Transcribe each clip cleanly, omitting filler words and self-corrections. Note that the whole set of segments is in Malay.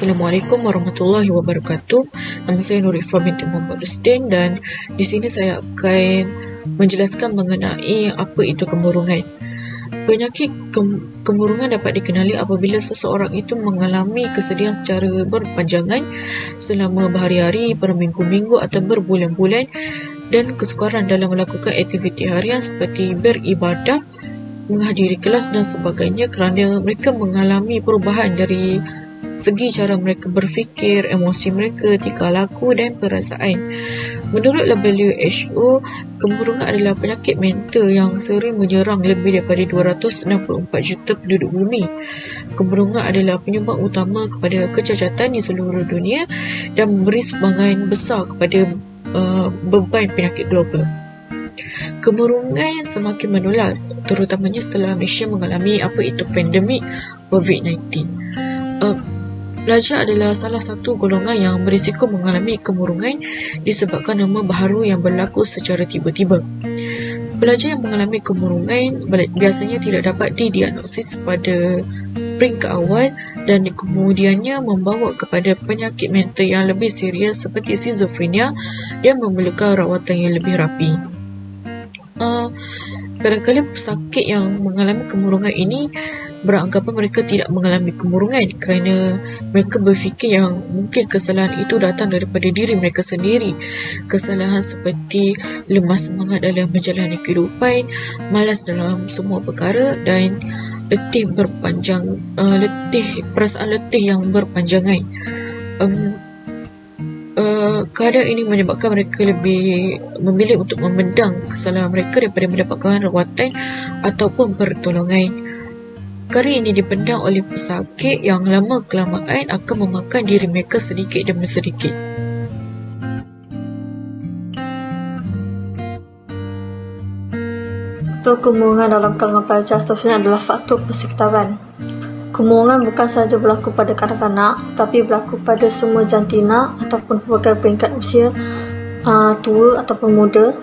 Assalamualaikum warahmatullahi wabarakatuh. Nama saya Nurifah binti Muhammad Rusdin dan di sini saya akan menjelaskan mengenai apa itu kemurungan. Penyakit kemurungan dapat dikenali apabila seseorang itu mengalami kesedihan secara berpanjangan selama berhari-hari, berminggu-minggu atau berbulan-bulan dan kesukaran dalam melakukan aktiviti harian seperti beribadah, menghadiri kelas dan sebagainya kerana mereka mengalami perubahan dari segi cara mereka berfikir, emosi mereka, tingkah laku dan perasaan. Menurut WHO, kemurungan adalah penyakit mental yang sering menyerang lebih daripada 264 juta penduduk bumi. Kemurungan adalah penyumbang utama kepada kecacatan di seluruh dunia dan memberi sumbangan besar kepada beban penyakit global. Kemurungan semakin menular, terutamanya setelah Malaysia mengalami apa itu pandemik COVID-19. Pelajar adalah salah satu golongan yang berisiko mengalami kemurungan disebabkan norma baharu yang berlaku secara tiba-tiba. Pelajar yang mengalami kemurungan biasanya tidak dapat didiagnosis pada peringkat awal dan kemudiannya membawa kepada penyakit mental yang lebih serius seperti skizofrenia yang memerlukan rawatan yang lebih rapi. Barangkali pesakit yang mengalami kemurungan ini beranggapan mereka tidak mengalami kemurungan kerana mereka berfikir yang mungkin kesalahan itu datang daripada diri mereka sendiri. Kesalahan seperti lemah semangat dalam menjalani kehidupan, malas dalam semua perkara dan perasaan letih yang berpanjangan. Keadaan ini menyebabkan mereka lebih memilih untuk memendam kesalahan mereka daripada mendapatkan rawatan ataupun pertolongan. Perkara ini dipendam oleh pesakit yang lama-kelamaan akan memakan diri mereka sedikit demi sedikit. Faktor kemurungan dalam kalangan pelajar seterusnya adalah faktor persekitaran. Kemurungan bukan sahaja berlaku pada kanak-kanak, tetapi berlaku pada semua jantina ataupun pelbagai peringkat usia, tua ataupun muda.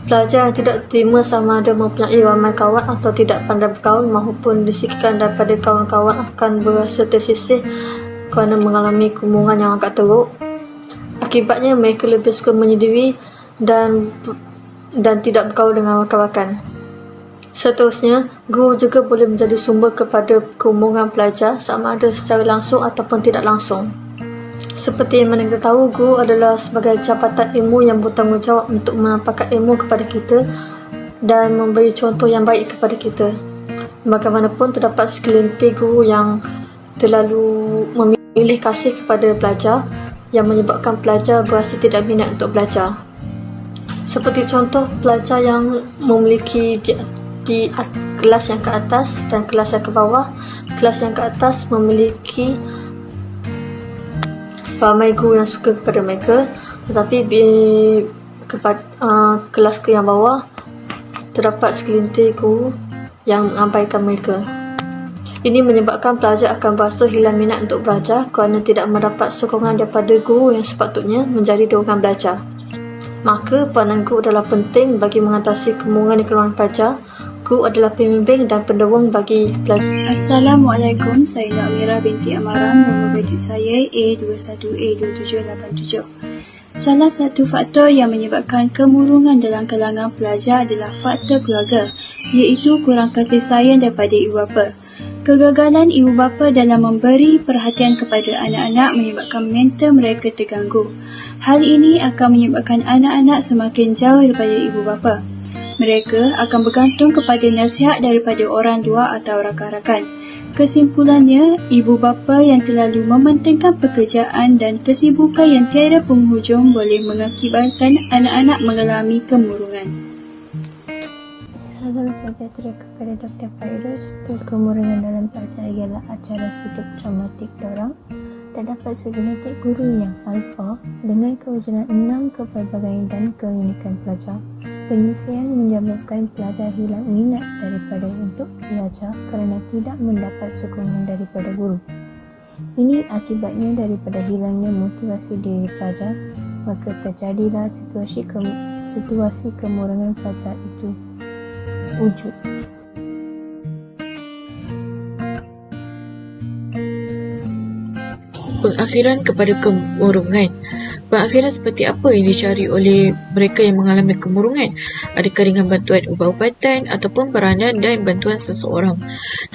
Pelajar yang tidak terima sama ada mempunyai ramai kawan atau tidak pandai berkawan maupun disikirkan daripada kawan-kawan akan berasa tersisih kerana mengalami kemurungan yang agak teruk. Akibatnya mereka lebih suka menyendiri dan tidak berkawan dengan rakan-rakan. Seterusnya, guru juga boleh menjadi sumber kepada kemurungan pelajar sama ada secara langsung ataupun tidak langsung. Seperti yang mana kita tahu, guru adalah sebagai jabatan ilmu yang bertanggungjawab untuk menampakkan ilmu kepada kita dan memberi contoh yang baik kepada kita. Bagaimanapun, terdapat segelintir guru yang terlalu memilih kasih kepada pelajar yang menyebabkan pelajar berasa tidak minat untuk belajar. Seperti contoh, pelajar yang memiliki di kelas yang ke atas dan kelas yang ke bawah. Kelas yang ke atas memiliki ramai guru yang suka kepada mereka, tetapi kelas ke yang bawah terdapat segelintir guru yang mengabaikan mereka. Ini menyebabkan pelajar akan berasa hilang minat untuk belajar kerana tidak mendapat sokongan daripada guru yang sepatutnya menjadi dorongan belajar. Maka peranan guru adalah penting bagi mengatasi kemurungan di kalangan pelajar. Guru adalah pembimbing dan pendorong bagi pelajar. Assalamualaikum, saya Amira binti Amaram. Nama batik saya A21A2787. Salah satu faktor yang menyebabkan kemurungan dalam kalangan pelajar adalah faktor keluarga, iaitu kurang kasih sayang daripada ibu bapa. Kegagalan ibu bapa dalam memberi perhatian kepada anak-anak menyebabkan mental mereka terganggu. Hal ini akan menyebabkan anak-anak semakin jauh daripada ibu bapa. Mereka akan bergantung kepada nasihat daripada orang tua atau rakan-rakan. Kesimpulannya, ibu bapa yang terlalu mementingkan pekerjaan dan kesibukan yang tiada penghujung boleh mengakibatkan anak-anak mengalami kemurungan. Salam sejahtera kepada Dr. Fairuz. Kemurungan dalam pelajar ialah acara hidup dramatik dorang. Terdapat segelintir guru yang alfa dengan kewujudan 6 kepelbagaian dan keunikan pelajar. Penyisian menyebabkan pelajar hilang minat daripada untuk belajar kerana tidak mendapat sokongan daripada guru. Ini akibatnya daripada hilangnya motivasi diri pelajar, maka terjadilah situasi kemurungan pelajar itu wujud. Pengakhiran kepada kemurungan. Pengakhiran seperti apa yang dicari oleh mereka yang mengalami kemurungan? Adakah dengan bantuan ubat-ubatan ataupun peranan dan bantuan seseorang?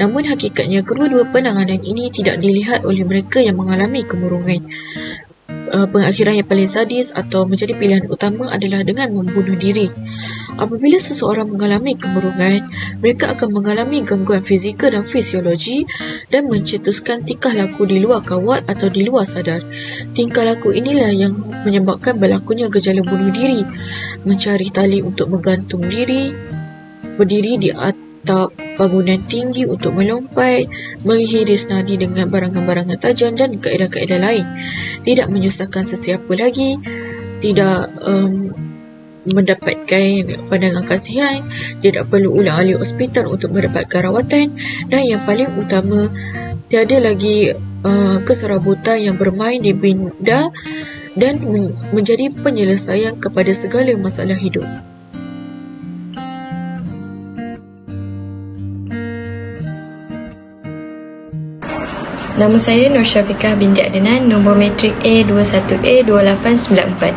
Namun hakikatnya kedua-dua penanganan ini tidak dilihat oleh mereka yang mengalami kemurungan. Pengakhiran yang paling sadis atau menjadi pilihan utama adalah dengan membunuh diri. Apabila seseorang mengalami kemurungan, mereka akan mengalami gangguan fizikal dan fisiologi dan mencetuskan tingkah laku di luar kawal atau di luar sadar. Tingkah laku inilah yang menyebabkan berlakunya gejala bunuh diri, mencari tali untuk menggantung diri, berdiri di atap bangunan tinggi untuk melompat, menghiris nadi dengan barangan-barangan tajam dan kaedah-kaedah lain. Tidak menyusahkan sesiapa lagi, tidak mendapatkan pandangan kasihan, tidak perlu ulang-alik hospital untuk mendapatkan rawatan, dan yang paling utama, tiada lagi keserabutan yang bermain di minda dan menjadi penyelesaian kepada segala masalah hidup. Nama saya Nur Syafiqah binti Adnan, nombor matrik A21A2894.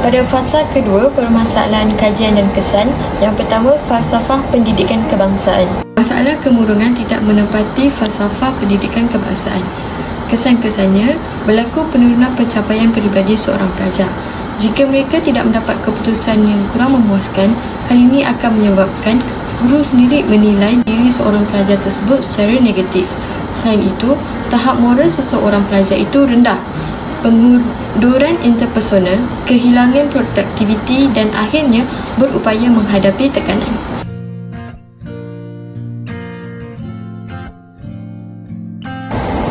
Pada fasa kedua, permasalahan kajian dan kesan. Yang pertama, falsafah pendidikan kebangsaan. Masalah kemurungan tidak menepati falsafah pendidikan kebangsaan. Kesan-kesannya, berlaku penurunan pencapaian peribadi seorang pelajar. Jika mereka tidak mendapat keputusan yang kurang memuaskan, hal ini akan menyebabkan guru sendiri menilai diri seorang pelajar tersebut secara negatif. Selain itu, tahap moral seseorang pelajar itu rendah. Pengunduran interpersonal, kehilangan produktiviti dan akhirnya berupaya menghadapi tekanan.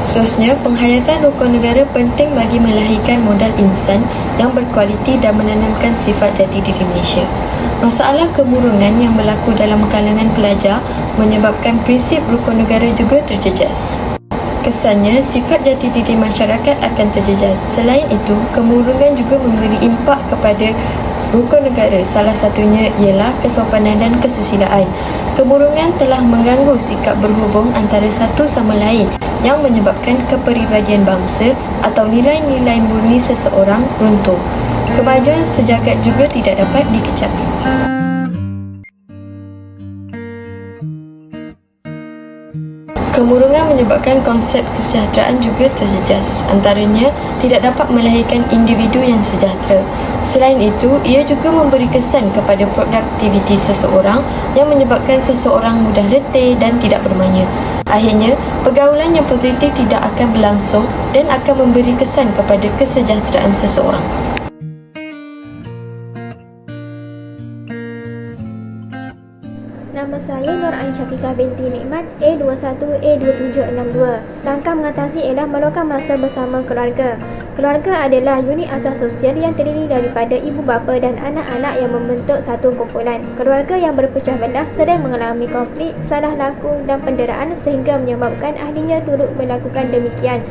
Seterusnya, penghayatan rukun negara penting bagi melahirkan modal insan yang berkualiti dan menanamkan sifat jati diri Malaysia. Masalah kemurungan yang berlaku dalam kalangan pelajar menyebabkan prinsip rukun negara juga terjejas. Kesannya, sifat jati diri masyarakat akan terjejas. Selain itu, kemurungan juga memberi impak kepada rukun negara. Salah satunya ialah kesopanan dan kesusilaan. Kemurungan telah mengganggu sikap berhubung antara satu sama lain yang menyebabkan kepribadian bangsa atau nilai-nilai murni seseorang runtuh. Kemajuan sejagat juga tidak dapat dikecapi. Kemurungan menyebabkan konsep kesejahteraan juga terjejas. Antaranya, tidak dapat melahirkan individu yang sejahtera. Selain itu, ia juga memberi kesan kepada produktiviti seseorang yang menyebabkan seseorang mudah letih dan tidak bermaya. Akhirnya, pergaulan yang positif tidak akan berlangsung dan akan memberi kesan kepada kesejahteraan seseorang. Nama saya Nur Ain Syafiqah binti Nikmat, A21A2762. Langkah mengatasi ialah meluangkan masa bersama keluarga. Keluarga adalah unit asas sosial yang terdiri daripada ibu bapa dan anak-anak yang membentuk satu kumpulan. Keluarga yang berpecah belah sedang mengalami konflik, salah laku dan penderaan sehingga menyebabkan ahlinya turut melakukan demikian.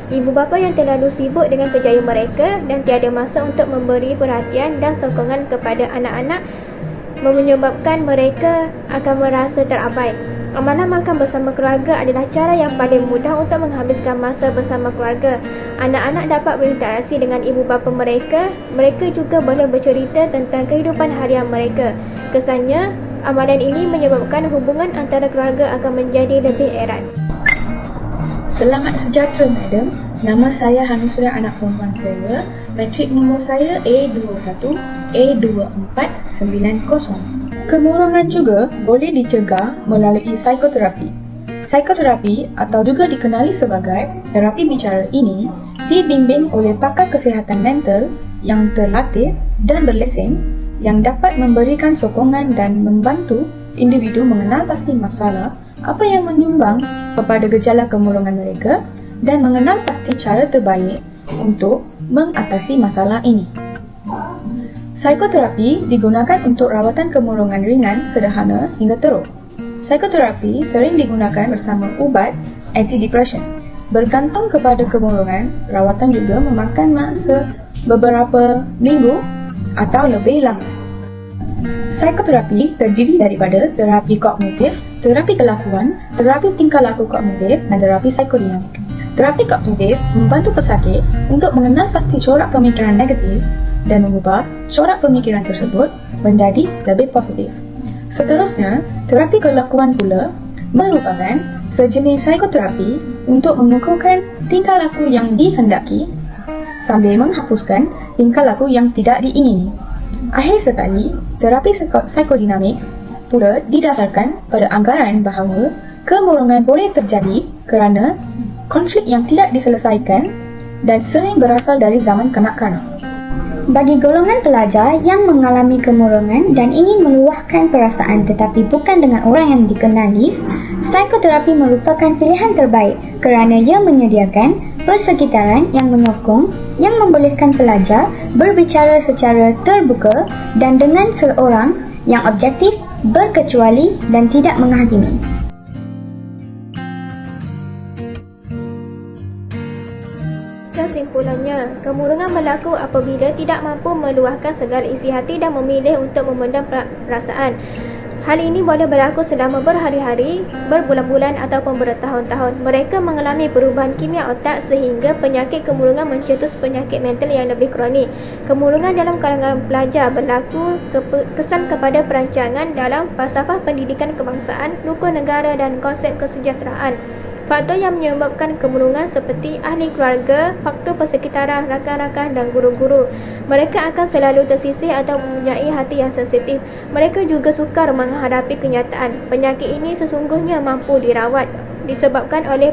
Ibu bapa yang terlalu sibuk dengan kerjaya mereka dan tiada masa untuk memberi perhatian dan sokongan kepada anak-anak menyebabkan mereka akan merasa terabai. Amalan makan bersama keluarga adalah cara yang paling mudah untuk menghabiskan masa bersama keluarga. Anak-anak dapat berinteraksi dengan ibu bapa mereka. Mereka juga boleh bercerita tentang kehidupan harian mereka. Kesannya, amalan ini menyebabkan hubungan antara keluarga akan menjadi lebih erat. Selamat sejahtera, Madam. Nama saya Hanusra, anak perempuan saya. Matrik nombor saya A21A2490. Kemurungan juga boleh dicegah melalui psikoterapi. Psikoterapi atau juga dikenali sebagai terapi bicara ini dibimbing oleh pakar kesihatan mental yang terlatih dan berlesen yang dapat memberikan sokongan dan membantu individu mengenal pasti masalah apa yang menyumbang kepada gejala kemurungan mereka dan mengenal pasti cara terbaik untuk mengatasi masalah ini. Psikoterapi digunakan untuk rawatan kemurungan ringan, sederhana hingga teruk. Psikoterapi sering digunakan bersama ubat antidepresan. Bergantung kepada kemurungan, rawatan juga memakan masa beberapa minggu atau lebih lama. Psikoterapi terdiri daripada terapi kognitif, terapi kelakuan, terapi tingkah laku kognitif dan terapi psikodinamik. Terapi kognitif membantu pesakit untuk mengenal pasti corak pemikiran negatif dan mengubah corak pemikiran tersebut menjadi lebih positif. Seterusnya, terapi kelakuan pula merupakan sejenis psikoterapi untuk mengukuhkan tingkah laku yang dihendaki sambil menghapuskan tingkah laku yang tidak diingini. Akhir sekali, terapi psikodinamik pula didasarkan pada anggaran bahawa kemurungan boleh terjadi kerana konflik yang tidak diselesaikan dan sering berasal dari zaman kanak-kanak. Bagi golongan pelajar yang mengalami kemurungan dan ingin meluahkan perasaan tetapi bukan dengan orang yang dikenali, psikoterapi merupakan pilihan terbaik kerana ia menyediakan persekitaran yang menyokong yang membolehkan pelajar berbicara secara terbuka dan dengan seorang yang objektif, berkecuali dan tidak menghakimi. Kesimpulannya, kemurungan berlaku apabila tidak mampu meluahkan segala isi hati dan memilih untuk memendam perasaan. Hal ini boleh berlaku selama berhari-hari, berbulan-bulan ataupun bertahun-tahun. Mereka mengalami perubahan kimia otak sehingga penyakit kemurungan mencetus penyakit mental yang lebih kronik. Kemurungan dalam kalangan pelajar berlaku kesan kepada perancangan dalam falsafah pendidikan kebangsaan, rukun negara dan konsep kesejahteraan. Faktor yang menyebabkan kemurungan seperti ahli keluarga, faktor persekitaran, rakan-rakan dan guru-guru. Mereka akan selalu tersisih atau mempunyai hati yang sensitif. Mereka juga sukar menghadapi kenyataan. Penyakit ini sesungguhnya mampu dirawat disebabkan oleh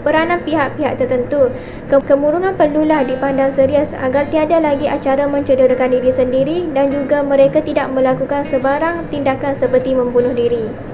peranan pihak-pihak tertentu. Kemurungan perlulah dipandang serius agar tiada lagi acara mencederakan diri sendiri dan juga mereka tidak melakukan sebarang tindakan seperti membunuh diri.